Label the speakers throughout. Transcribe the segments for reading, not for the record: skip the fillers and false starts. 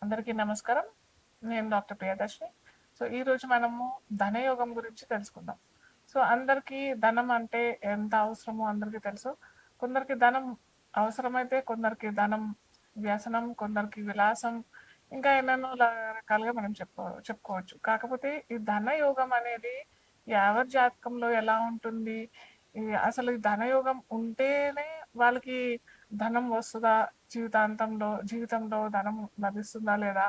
Speaker 1: అందరికీ నమస్కారం. నేను డాక్టర్ ప్రియదర్శిని. సో, ఈరోజు మనము ధనయోగం గురించి తెలుసుకుందాం. సో, అందరికీ ధనం అంటే ఎంత అవసరమో అందరికీ తెలుసు. కొందరికి ధనం అవసరమైతే, కొందరికి ధనం వ్యసనం, కొందరికి విలాసం, ఇంకా ఎన్నెన్నో రకాలుగా మనం చెప్పుకోవచ్చు. కాకపోతే ఈ ధనయోగం అనేది ఎవరి జాతకంలో ఎలా ఉంటుంది? అసలు ఈ ధనయోగం ఉంటేనే వాళ్ళకి ధనం వస్తదా? జీవితంలో ధనం లభిస్తుందా లేదా?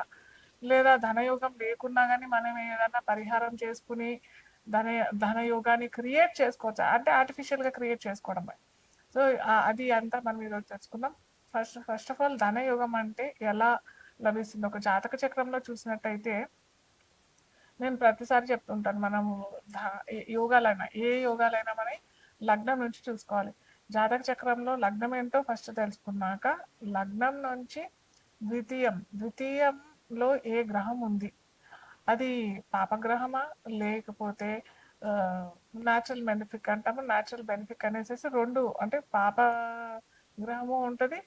Speaker 1: లేదా ధనయోగం లేకున్నా గానీ మనం ఏదన్నా పరిహారం చేసుకొని ధన ధనయోగాన్ని క్రియేట్ చేసుకోవచ్చా? అంటే ఆర్టిఫిషియల్‌గా క్రియేట్ చేసుకోవడమే. సో, అది అంతా మనం ఈరోజు తెలుసుకుందాం. ఫస్ట్ ఆఫ్ ఆల్ ధనయోగం అంటే ఎలా లభిస్తుంది? ఒక జాతక చక్రంలో చూసినట్టయితే నేను ప్రతిసారి చెప్తుంటాను. మనము ధ యోగాలైనా, ఏ యోగాలైనా మన లగ్నం నుంచి చూసుకోవాలి. జాతక చక్రంలో లగ్నం ఏంటో ఫస్ట్ తెలుసుకున్నాక, లగ్నం నుంచి ద్వితీయంలో ఏ గ్రహం ఉంది? అది పాపగ్రహమా? లేకపోతే న్యాచురల్ బెనిఫిక్ అంటాము. న్యాచురల్ బెనిఫిక్ అనేసేసి 2 అంటే పాప గ్రహము ఉంటది.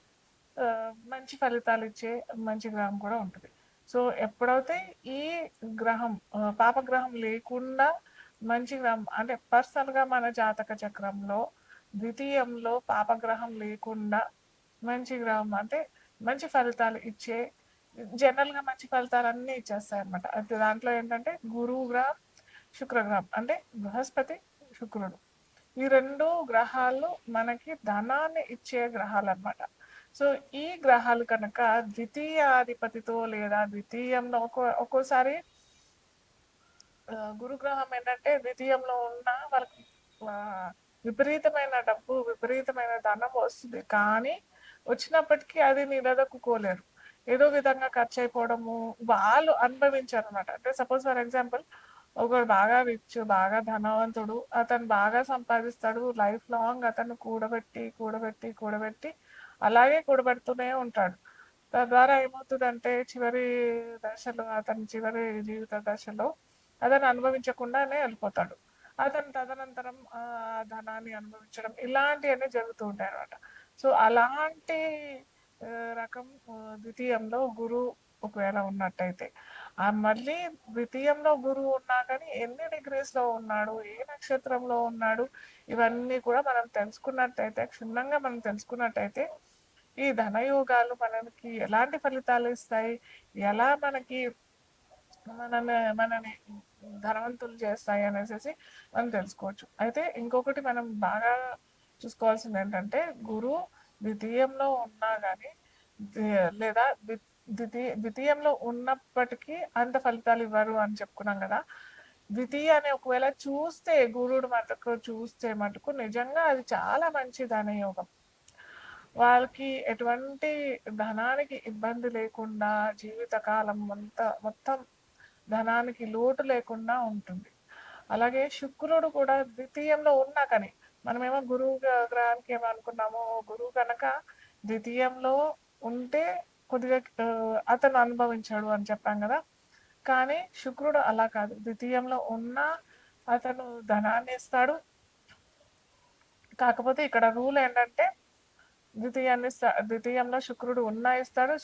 Speaker 1: మంచి ఫలితాలిచ్చే మంచి గ్రహం కూడా ఉంటది. సో, ఎప్పుడైతే ఈ పాపగ్రహం లేకుండా మంచి గ్రహం అంటే పర్సనల్‌గా మన జాతక చక్రంలో ద్వితీయంలో పాపగ్రహం లేకుండా మంచి గ్రహం అంటే మంచి ఫలితాలు ఇచ్చే జనరల్‌గా మంచి ఫలితాలన్నీ ఇచ్చేస్తాయన్నమాట. అయితే దాంట్లో ఏంటంటే గురువు గ్రహం, శుక్రగ్రహం అంటే బృహస్పతి, శుక్రుడు. ఈ 2 గ్రహాలు మనకి ధనాన్ని ఇచ్చే గ్రహాలన్నమాట. సో, ఈ గ్రహాలు కనుక ద్వితీయాధిపతితో లేదా ద్వితీయంలో ఒక్కోసారి గురుగ్రహం ఏంటంటే ద్వితీయంలో ఉన్న వాళ్ళకి ఆహ్, విపరీతమైన డబ్బు, విపరీతమైన ధనం వస్తుంది. కానీ వచ్చినప్పటికీ అది నిలదొక్కుకోలేరు. ఏదో విధంగా ఖర్చయిపోవడము, వాళ్ళు అనుభవించరనమాట. అంటే సపోజ్ ఫర్ ఎగ్జాంపుల్ ఒకడు బాగా రిచ్, బాగా ధనవంతుడు. అతను బాగా సంపాదిస్తాడు. లైఫ్ లాంగ్ అతను కూడబెట్టి అలాగే కూడబెడుతూనే ఉంటాడు. తద్వారా ఏమవుతదంటే అతని చివరి జీవిత దశలో అతను అనుభవించకుండానే వెళ్ళిపోతాడు. అతను తదనంతరం ధనాన్ని అనుభవించడం ఇలాంటియన్నీ జరుగుతూ ఉంటాయనమాట. సో, అలాంటి రకం ద్వితీయంలో గురువు ఒకవేళ ఉన్నట్టయితే. మళ్ళీ ద్వితీయంలో గురువు ఉన్నా కానీ ఎన్ని డిగ్రీస్‌లో ఉన్నాడు? ఏ నక్షత్రంలో ఉన్నాడు? ఇవన్నీ కూడా క్షుణ్ణంగా మనం తెలుసుకున్నట్టయితే ఈ ధనయోగాలు మనకి ఎలాంటి ఫలితాలు ఇస్తాయి? ఎలా మనని ధనవంతులు చేస్తాయి అనేసేసి మనం తెలుసుకోవచ్చు. అయితే ఇంకొకటి మనం బాగా చూసుకోవాల్సింది ఏంటంటే గురువు ద్వితీయంలో ఉన్నా గానీ లేదా ద్వితీయంలో ఉన్నప్పటికీ అంత ఫలితాలు ఇవ్వరు అని చెప్పుకున్నాం కదా! ద్వితీయాన్ని ఒకవేళ చూస్తే మటుకు నిజంగా అది చాలా మంచి ధనయోగం. వాళ్ళకి ఎటువంటి ధనానికి ఇబ్బంది లేకుండా జీవితకాలం మొత్తం ధనానికి లోటు లేకుండా ఉంటుంది. అలాగే శుక్రుడు కూడా ద్వితీయంలో ఉన్నా కానీ మనమేమో గ్రహానికి ఏమనుకున్నాము, గురువు కనుక ద్వితీయంలో ఉంటే కొద్దిగా అతను అనుభవించాడు అని చెప్పాం కదా! కానీ శుక్రుడు అలా కాదు. ద్వితీయంలో ఉన్నా అతను ధనాన్ని ఇస్తాడు. కాకపోతే ఇక్కడ రూల్ ఏంటంటే ద్వితీయంలో శుక్రుడు ఉన్నా ఇస్తాడు.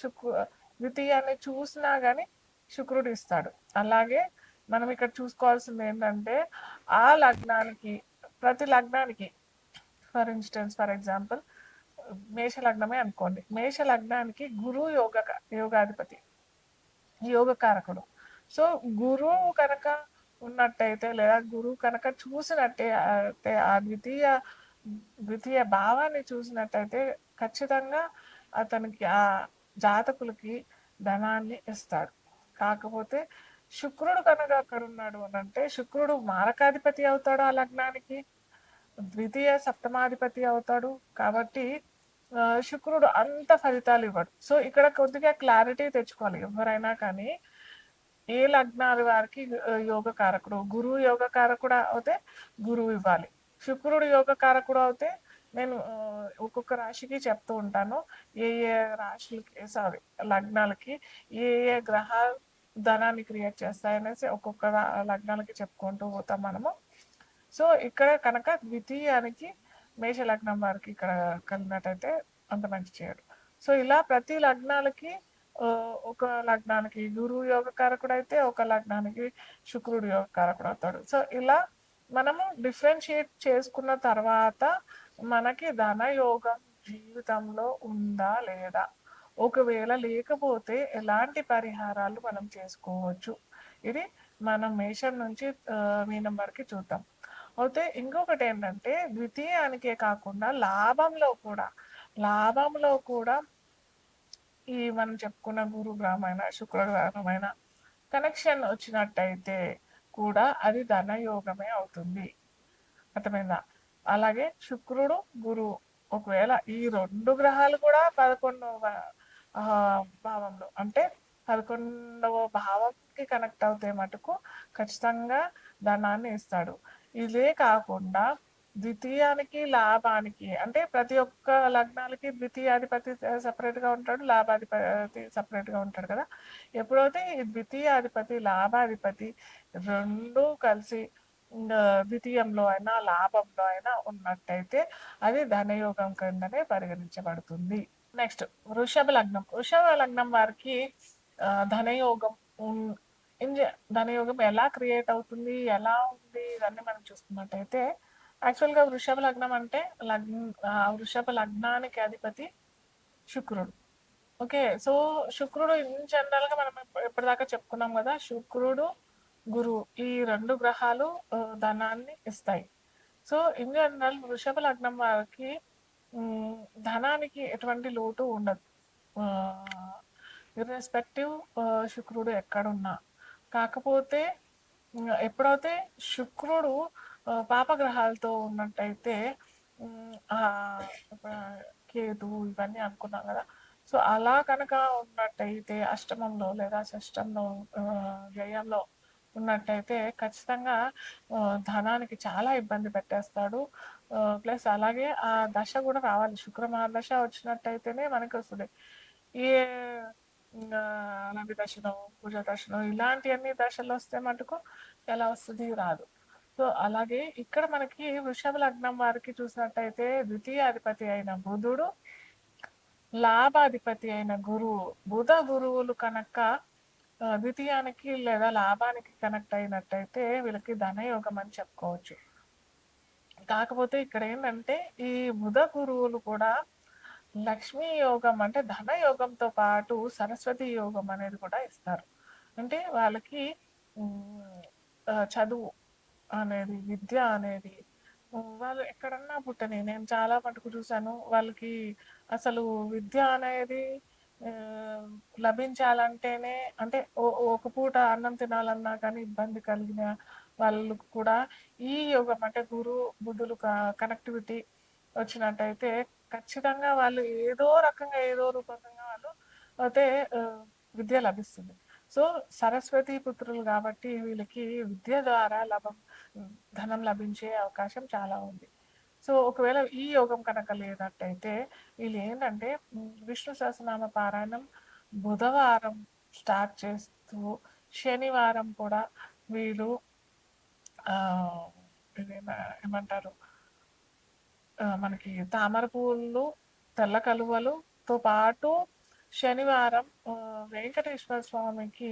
Speaker 1: ద్వితీయాన్ని చూసినా గాని శుక్రుడు ఇస్తాడు. అలాగే మనం ఇక్కడ చూసుకోవాల్సింది ఏంటంటే ఆ లగ్నానికి ప్రతి లగ్నానికి ఫర్ ఎగ్జాంపుల్ మేష లగ్నమే అనుకోండి. మేష లగ్నానికి గురువు యోగాధిపతి, యోగకారకుడు. సో, గురువు కనుక ఉన్నట్టయితే లేదా గురువు కనుక చూసినట్టే అంటే ఆ ద్వితీయ భావాన్ని చూసినట్టయితే ఖచ్చితంగా అతనికి ఆ జాతకులకి ధనాన్ని ఇస్తాడు. కాకపోతే శుక్రుడు కనుక అక్కడ ఉన్నాడు అనంటే శుక్రుడు మారకాధిపతి అవుతాడు ఆ లగ్నానికి. ద్వితీయ సప్తమాధిపతి అవుతాడు. కాబట్టి శుక్రుడు అంత ఫలితాలు ఇవ్వడు. సో, ఇక్కడ కొద్దిగా క్లారిటీ తెచ్చుకోవాలి ఎవరైనా కానీ ఏ లగ్నాల వారికి యోగకారకుడు. గురువు యోగకారకుడు అవుతే గురువు ఇవ్వాలి. శుక్రుడు యోగకారకుడు అవుతే నేను ఒక్కొక్క రాశికి చెప్తూ ఉంటాను. ఏ ఏ రాశులకి లగ్నాలకి ఏ గ్రహాలు ధనాన్ని క్రియేట్ చేస్తాయనేసి ఒక్కొక్క లగ్నాలకి చెప్పుకుంటూ పోతాం మనము. సో, ఇక్కడ కనుక ద్వితీయానికి మేష లగ్నం వారికి ఇక్కడ కలిగినట్టయితే అంత మంచి చేయడు. సో, ఇలా ప్రతి లగ్నాలకి ఒక లగ్నానికి గురువు యోగకారకుడు అయితే, ఒక లగ్నానికి శుక్రుడు యోగకారకుడు అవుతాడు. సో ఇలా మనము డిఫరెన్షియేట్ చేసుకున్న తర్వాత మనకి ధనయోగం జీవితంలో ఉందా లేదా, ఒకవేళ లేకపోతే ఎలాంటి పరిహారాలు మనం చేసుకోవచ్చు, ఇది మనం మేషం నుంచి మీనం వరకు చూద్దాం. అయితే ఇంకొకటి ఏంటంటే ద్వితీయానికే కాకుండా లాభంలో కూడా ఈ మనం చెప్పుకున్న గురు గ్రహమైన శుక్ర గ్రహమైన కనెక్షన్ వచ్చినట్టయితే కూడా అది ధనయోగమే అవుతుంది. అర్థమైందా? అలాగే శుక్రుడు గురువు ఒకవేళ ఈ 2 గ్రహాలు కూడా 11వ భావంలో అంటే 11వ భావంకి కనెక్ట్ అవుతే మటుకు ఖచ్చితంగా ధనాన్ని ఇస్తాడు. ఇదే కాకుండా ద్వితీయానికి లాభానికి అంటే ప్రతి ఒక్క లగ్నాలకి ద్వితీయాధిపతి సపరేట్గా ఉంటాడు, లాభాధిపతి సపరేట్గా ఉంటాడు కదా. ఎప్పుడైతే ఈ ద్వితీయాధిపతి లాభాధిపతి రెండు కలిసి ద్వితీయంలో అయినా లాభంలో అయినా ఉన్నట్టయితే అది ధనయోగం కిందనే పరిగణించబడుతుంది. నెక్స్ట్ వృషభ లగ్నం వారికి ధనయోగం ధనయోగం ఎలా క్రియేట్ అవుతుంది, ఎలా ఉంది, ఇవన్నీ మనం చూసుకున్నట్టయితే యాక్చువల్గా వృషభ లగ్నం అంటే వృషభ లగ్నానికి అధిపతి శుక్రుడు. ఓకే, సో శుక్రుడు ఇన్ జనరల్ గా మనం ఎప్పటిదాకా చెప్పుకున్నాం కదా, శుక్రుడు గురువు ఈ 2 గ్రహాలు ధనాన్ని ఇస్తాయి. సో ఇన్ జనరల్ వృషభ లగ్నం వారికి ధనానికి ఎటువంటి లోటు ఉండదు, ఇర్రెస్పెక్టివ్ శుక్రుడు ఎక్కడున్నా. కాకపోతే ఎప్పుడైతే శుక్రుడు పాపగ్రహాలతో ఉన్నట్టయితే కేతు ఇవన్నీ అనుకున్నాం కదా, సో అలా కనుక ఉన్నట్టయితే అష్టమంలో లేదా షష్టంలో వ్యయంలో ఉన్నట్టయితే ఖచ్చితంగా ధనానికి చాలా ఇబ్బంది పెట్టేస్తాడు. ప్లస్ అలాగే ఆ దశ కూడా రావాలి, శుక్ర మహాదశ వచ్చినట్టయితేనే మనకి వస్తుంది. ఏ నవి దశలో పూజ దశలో ఇలాంటి అన్ని దశలు వస్తే మటుకు ఎలా వస్తుంది, రాదు. సో అలాగే ఇక్కడ మనకి వృషభ లగ్నం వారికి చూసినట్టయితే ద్వితీయాధిపతి అయిన బుధుడు, లాభాధిపతి అయిన గురువు, బుధ గురువులు కనుక ద్వితీయానికి లేదా లాభానికి కనెక్ట్ అయినట్టయితే వీళ్ళకి ధనయోగం అని చెప్పుకోవచ్చు. కాకపోతే ఇక్కడ ఏంటంటే ఈ బుధ గురువులు కూడా లక్ష్మీ యోగం అంటే ధన యోగంతో పాటు సరస్వతి యోగం అనేది కూడా ఇస్తారు. అంటే వాళ్ళకి చదువు అనేది, విద్య అనేది వాళ్ళు ఎక్కడన్నా పుట్టని, నేను చాలా మటుకు చూశాను వాళ్ళకి అసలు విద్య అనేది లభించాలంటేనే అంటే ఒక పూట అన్నం తినాలన్నా కానీ ఇబ్బంది కలిగిన వాళ్ళు కూడా ఈ యోగం అంటే గురు బుద్ధులు కనెక్టివిటీ వచ్చినట్టయితే ఖచ్చితంగా వాళ్ళు ఏదో రకంగా ఏదో రూపకంగా వాళ్ళు అయితే విద్య లభిస్తుంది. సో సరస్వతి పుత్రులు కాబట్టి వీళ్ళకి విద్య ద్వారా ధనం లభించే అవకాశం చాలా ఉంది. సో ఒకవేళ ఈ యోగం కనుక లేనట్టయితే వీళ్ళు ఏంటంటే విష్ణు సహస్రనామ పారాయణం బుధవారం స్టార్ట్ చేస్తూ శనివారం కూడా వీళ్ళు ఏమంటారు మనకి తామర పువ్వులు, తెల్ల కలువలుతో పాటు శనివారం వెంకటేశ్వర స్వామికి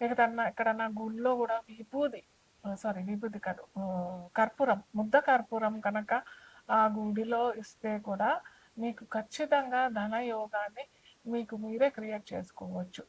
Speaker 1: ఎక్కడన్నా గుళ్ళో కూడా విభూది కాదు, కర్పూరం, ముద్ద కర్పూరం కనుక ఆ గుడిలో ఇస్తే కూడా మీకు ఖచ్చితంగా ధన యోగాన్ని మీకు మీరే క్రియేట్ చేసుకోవచ్చు.